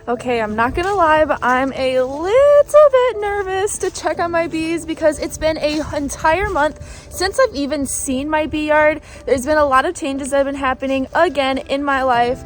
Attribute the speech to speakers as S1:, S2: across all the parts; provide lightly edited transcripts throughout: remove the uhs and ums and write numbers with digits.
S1: Okay, I'm not gonna lie, but I'm a little bit nervous to check on my bees because it's been an entire month since I've even seen my bee yard. There's been a lot of changes that have been happening again in my life.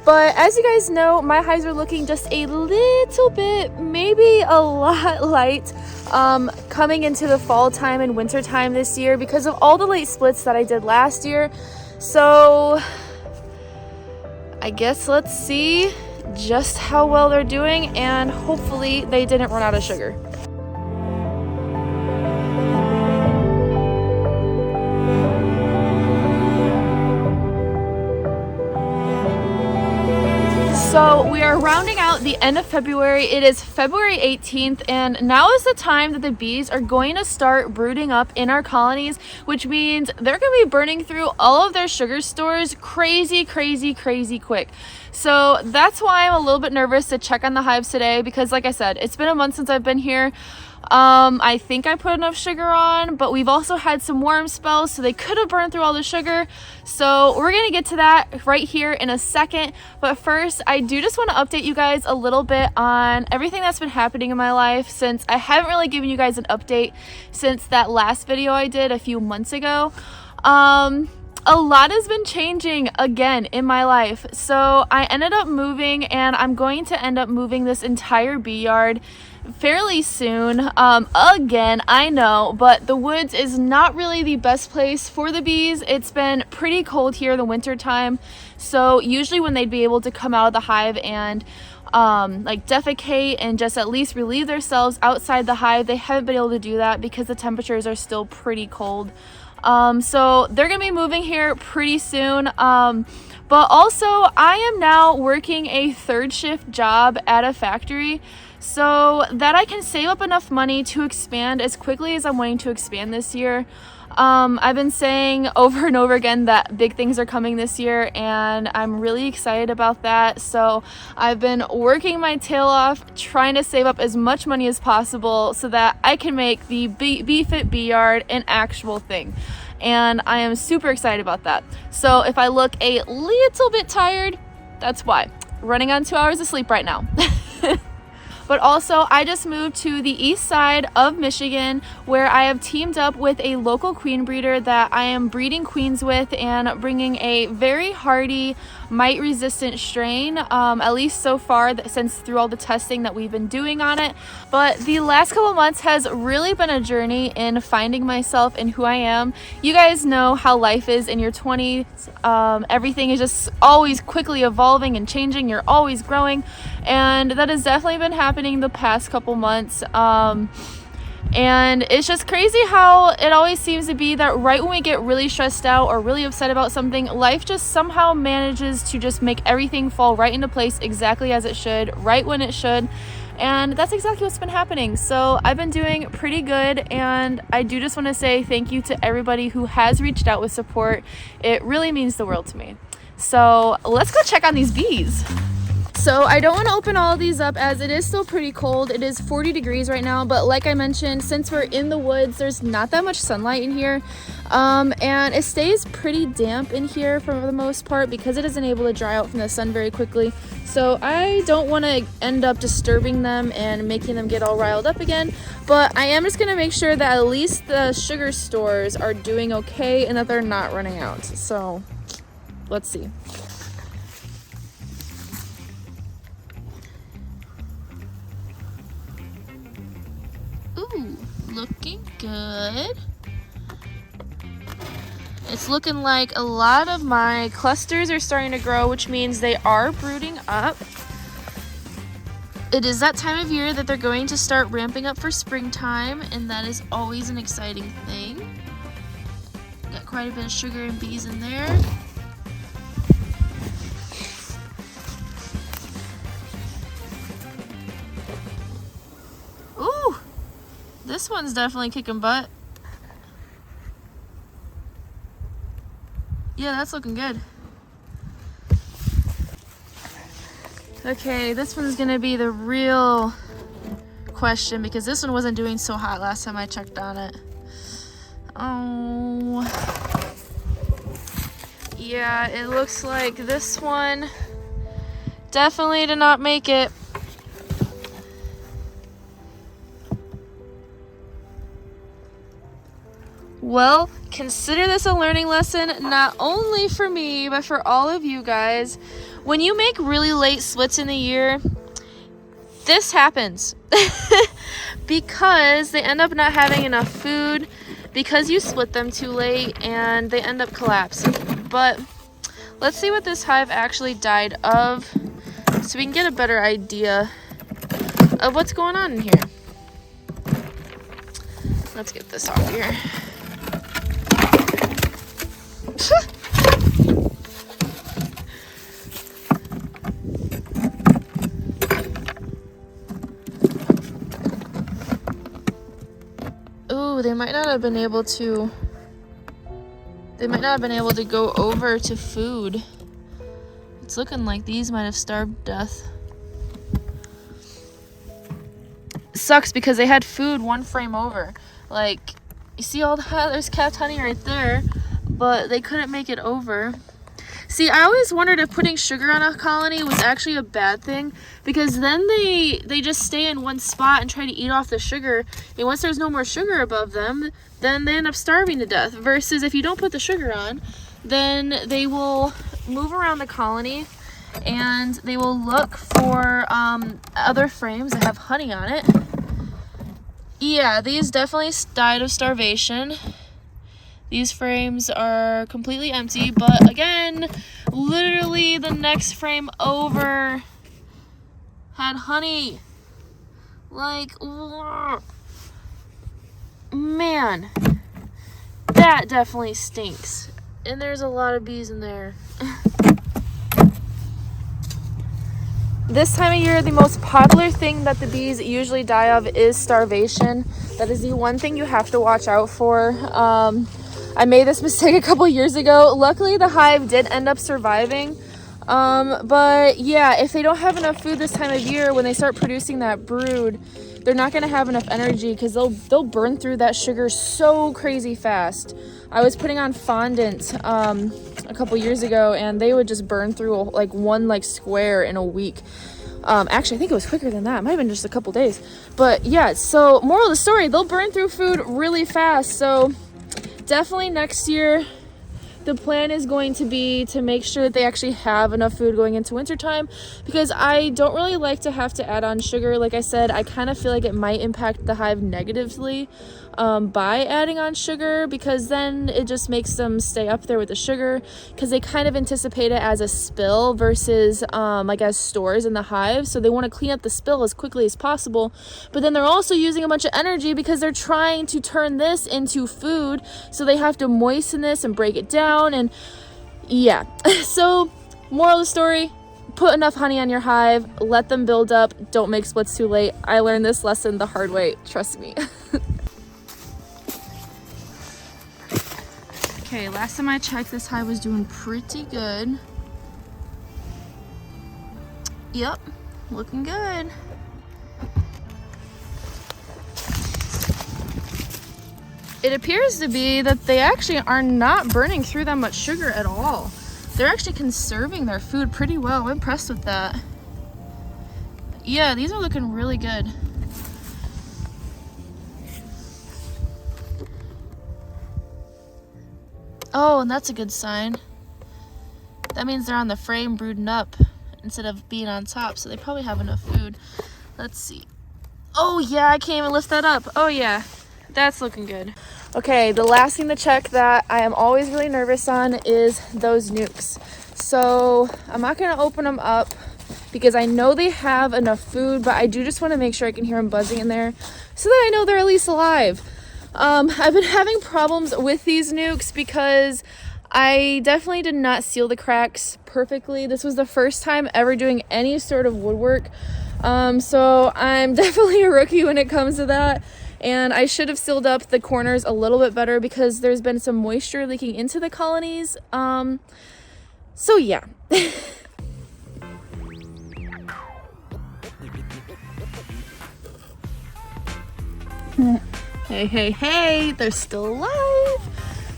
S1: But as you guys know, my hives are looking just a little bit, maybe a lot light coming into the fall time and winter time this year because of all the late splits that I did last year. So I guess let's see just how well they're doing, and hopefully they didn't run out of sugar. So we are rounding out the end of February. It is February 18th, and now is the time that the bees are going to start brooding up in our colonies, which means they're going to be burning through all of their sugar stores crazy quick. So that's why I'm a little bit nervous to check on the hives today because, like I said, it's been a month since I've been here. I think I put enough sugar on, but we've also had some warm spells, so they could have burned through all the sugar. So we're going to get to that right here in a second. But first, I do just want to update you guys a little bit on everything that's been happening in my life, since I haven't really given you guys an update since that last video I did a few months ago. A lot has been changing again in my life. So I ended up moving, and I'm going to end up moving this entire bee yard fairly soon. Again, I know, but the woods is not really the best place for the bees. It's been pretty cold here in the winter time. So usually when they'd be able to come out of the hive and like defecate and just at least relieve themselves outside the hive, they haven't been able to do that because the temperatures are still pretty cold. So they're gonna be moving here pretty soon. But also I am now working a third shift job at a factory so that I can save up enough money to expand as quickly as I'm wanting to expand this year. I've been saying over and over again that big things are coming this year, and I'm really excited about that. So I've been working my tail off trying to save up as much money as possible so that I can make the BeeFit bee yard an actual thing. And I am super excited about that. So if I look a little bit tired, that's why. Running on 2 hours of sleep right now. But also, I just moved to the east side of Michigan, where I have teamed up with a local queen breeder that I am breeding queens with and bringing a very hardy mite resistant strain, at least so far, since through all the testing that we've been doing on it. But the last couple of months has really been a journey in finding myself and who I am. You guys know how life is in your 20s. Everything is just always quickly evolving and changing. You're always growing, and that has definitely been happening the past couple months. And it's just crazy how it always seems to be that right when we get really stressed out or really upset about something, life just somehow manages to just make everything fall right into place exactly as it should, right when it should. And that's exactly what's been happening. So I've been doing pretty good, and I do just want to say thank you to everybody who has reached out with support. It really means the world to me. So let's go check on these bees. So I don't want to open all of these up as it is still pretty cold. It is 40 degrees right now, but like I mentioned, since we're in the woods, there's not that much sunlight in here. And it stays pretty damp in here for the most part because it isn't able to dry out from the sun very quickly. So I don't want to end up disturbing them and making them get all riled up again, but I am just going to make sure that at least the sugar stores are doing okay and that they're not running out. So let's see. Ooh, looking good. It's looking like a lot of my clusters are starting to grow, which means they are brooding up. It is that time of year that they're going to start ramping up for springtime, and that is always an exciting thing. Got quite a bit of sugar and bees in there. Ooh, this one's definitely kicking butt. Yeah, that's looking good. Okay, this one's gonna be the real question because this one wasn't doing so hot last time I checked on it. Oh, yeah, it looks like this one definitely did not make it. Well, consider this a learning lesson, not only for me, but for all of you guys. When you make really late splits in the year, this happens because they end up not having enough food because you split them too late and they end up collapsing. But let's see what this hive actually died of so we can get a better idea of what's going on in here. Let's get this off here. Ooh, they might not have been able to go over to food. It's looking like these might have starved to death. Sucks because they had food one frame over. Like, you see all that? There's capped honey right there, but they couldn't make it over. See, I always wondered if putting sugar on a colony was actually a bad thing, because then they just stay in one spot and try to eat off the sugar, and once there's no more sugar above them, then they end up starving to death. Versus if you don't put the sugar on, then they will move around the colony and they will look for other frames that have honey on it. Yeah, these definitely died of starvation. These frames are completely empty, but again, literally the next frame over had honey. Like, man, that definitely stinks. And there's a lot of bees in there. This time of year, the most popular thing that the bees usually die of is starvation. That is the one thing you have to watch out for. I made this mistake a couple years ago. Luckily, the hive did end up surviving. But yeah, if they don't have enough food this time of year, when they start producing that brood, they're not going to have enough energy because they'll burn through that sugar so crazy fast. I was putting on fondant a couple years ago, and they would just burn through one square in a week. Actually, I think it was quicker than that. It might have been just a couple days. But yeah, so moral of the story, they'll burn through food really fast. So definitely next year, the plan is going to be to make sure that they actually have enough food going into wintertime, because I don't really like to have to add on sugar. Like I said, I kind of feel like it might impact the hive negatively by adding on sugar, because then it just makes them stay up there with the sugar, because they kind of anticipate it as a spill versus as stores in the hive. So they want to clean up the spill as quickly as possible, but then they're also using a bunch of energy because they're trying to turn this into food, so they have to moisten this and break it down. And yeah, so moral of the story, put enough honey on your hive, let them build up, don't make splits too late. I learned this lesson the hard way, trust me. Okay, last time I checked, this hive was doing pretty good. Yep, looking good. It appears to be that they actually are not burning through that much sugar at all. They're actually conserving their food pretty well. I'm impressed with that. Yeah, these are looking really good. Oh, and that's a good sign. That means they're on the frame brooding up instead of being on top, so they probably have enough food. Let's see. Oh yeah, I can't even lift that up. Oh yeah, that's looking good. Okay, the last thing to check that I am always really nervous on is those nucs. So I'm not gonna open them up because I know they have enough food, but I do just want to make sure I can hear them buzzing in there so that I know they're at least alive. I've been having problems with these nucs because I definitely did not seal the cracks perfectly. This was the first time ever doing any sort of woodwork. So I'm definitely a rookie when it comes to that. And I should have sealed up the corners a little bit better because there's been some moisture leaking into the colonies. So yeah. Hey, they're still alive.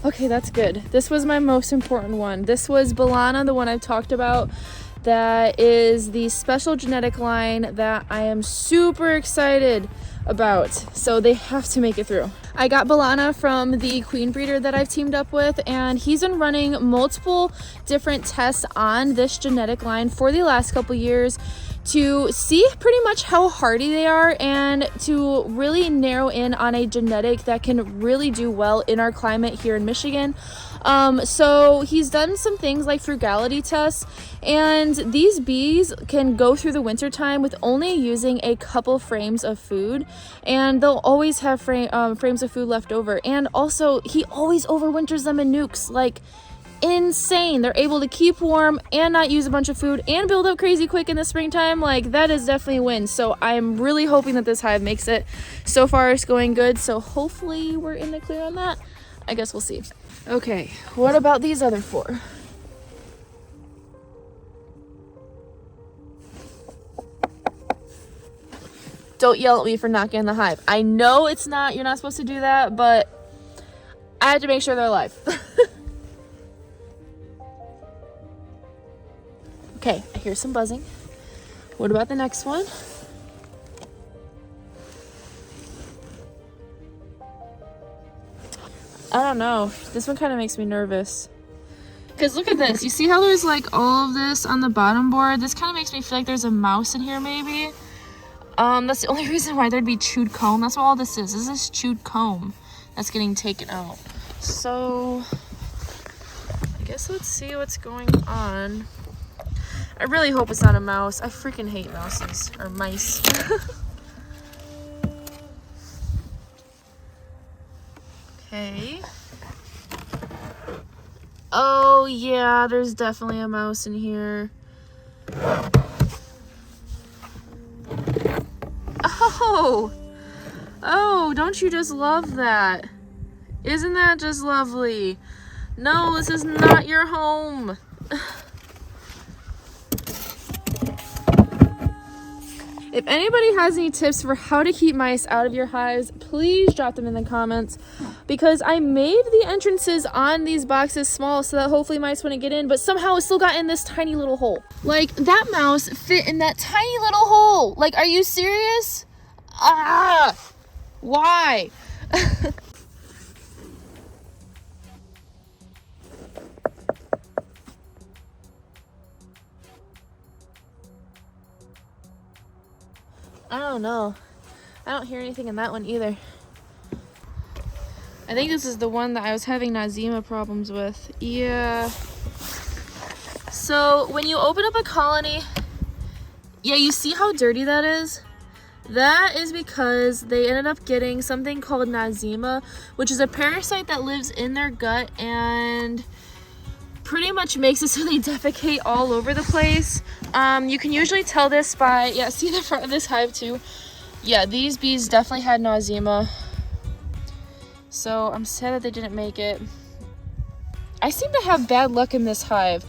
S1: Okay, that's good. This was my most important one. This was Balana, the one I've talked about. that is the special genetic line that I am super excited about. So they have to make it through. I got Balana from the queen breeder that I've teamed up with, and he's been running multiple different tests on this genetic line for the last couple years to see pretty much how hardy they are and to really narrow in on a genetic that can really do well in our climate here in Michigan. So he's done some things like frugality tests, and these bees can go through the winter time with only using a couple frames of food, and they'll always have frames of food left over. And also he always overwinters them in nucs, like insane. They're able to keep warm and not use a bunch of food and build up crazy quick in the springtime. Like, that is definitely a win. So I'm really hoping that this hive makes it. So far it's going good, so hopefully we're in the clear on that. I guess we'll see. Okay, what about these other 4? Don't yell at me for not getting the hive. I know it's not, you're not supposed to do that, but I had to make sure they're alive. Okay, I hear some buzzing. What about the next one? I don't know. This one kind of makes me nervous. Because look at this. You see how there's like all of this on the bottom board? This kind of makes me feel like there's a mouse in here maybe. That's the only reason why there'd be chewed comb. That's what all this is. This is chewed comb that's getting taken out. So I guess let's see what's going on. I really hope it's not a mouse. I freaking hate mouses or mice. Okay. Oh yeah, there's definitely a mouse in here. Oh, don't you just love that? Isn't that just lovely? No, this is not your home. If anybody has any tips for how to keep mice out of your hives, please drop them in the comments, because I made the entrances on these boxes small so that hopefully mice wouldn't get in, but somehow it still got in this tiny little hole. Like, that mouse fit in that tiny little hole. Like, are you serious? Ah! Why? I don't know. I don't hear anything in that one either. I think this is the one that I was having eczema problems with. Yeah. So when you open up a colony, yeah, you see how dirty that is? That is because they ended up getting something called eczema, which is a parasite that lives in their gut and pretty much makes it so they defecate all over the place. You can usually tell this by, yeah, see the front of this hive too? Yeah, these bees definitely had eczema. So I'm sad that they didn't make it. I seem to have bad luck in this hive.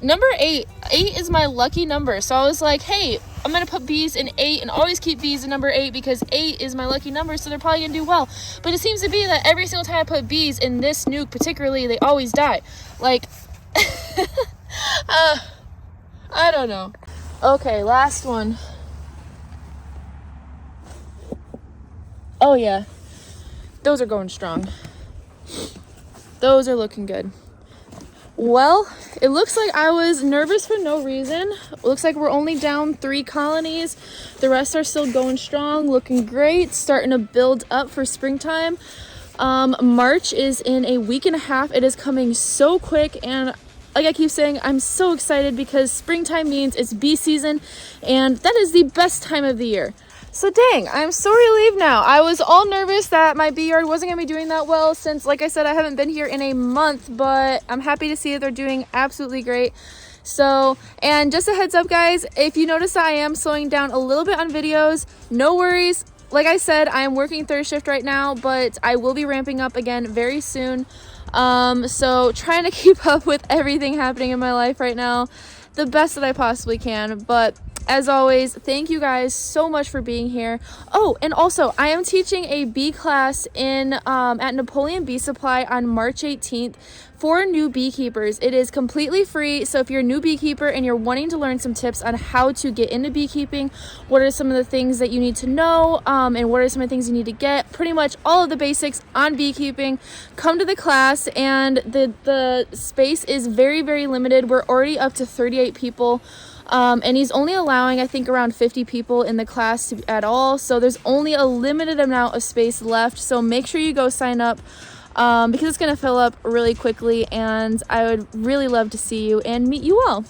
S1: Number 8 is my lucky number. So I was like, hey, I'm gonna put bees in 8 and always keep bees in number 8 because 8 is my lucky number, so they're probably gonna do well. But it seems to be that every single time I put bees in this nuke particularly, they always die. Like, I don't know. Okay, last one. Oh yeah, those are going strong. Those are looking good. Well, it looks like I was nervous for no reason. It looks like we're only down 3 colonies. The rest are still going strong, looking great, starting to build up for springtime. March is in a week and a half. It is coming so quick, and like I keep saying, I'm so excited because springtime means it's bee season, and that is the best time of the year. So dang, I'm so relieved now. I was all nervous that my bee yard wasn't gonna be doing that well since, like I said, I haven't been here in a month, but I'm happy to see that they're doing absolutely great. So, and just a heads up guys, if you notice that I am slowing down a little bit on videos, no worries. Like I said, I am working third shift right now, but I will be ramping up again very soon. So trying to keep up with everything happening in my life right now the best that I possibly can. But As always, thank you guys so much for being here. Oh, and also, I am teaching a bee class in at Napoleon Bee Supply on March 18th for new beekeepers. It is completely free, so if you're a new beekeeper and you're wanting to learn some tips on how to get into beekeeping, what are some of the things that you need to know, and what are some of the things you need to get, pretty much all of the basics on beekeeping, come to the class. And the space is very, very limited. We're already up to 38 people. And he's only allowing, I think, around 50 people in the class at all. So there's only a limited amount of space left. So make sure you go sign up because it's going to fill up really quickly. And I would really love to see you and meet you all.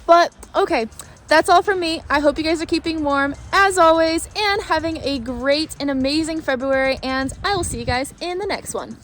S1: But okay, that's all from me. I hope you guys are keeping warm as always and having a great and amazing February. And I will see you guys in the next one.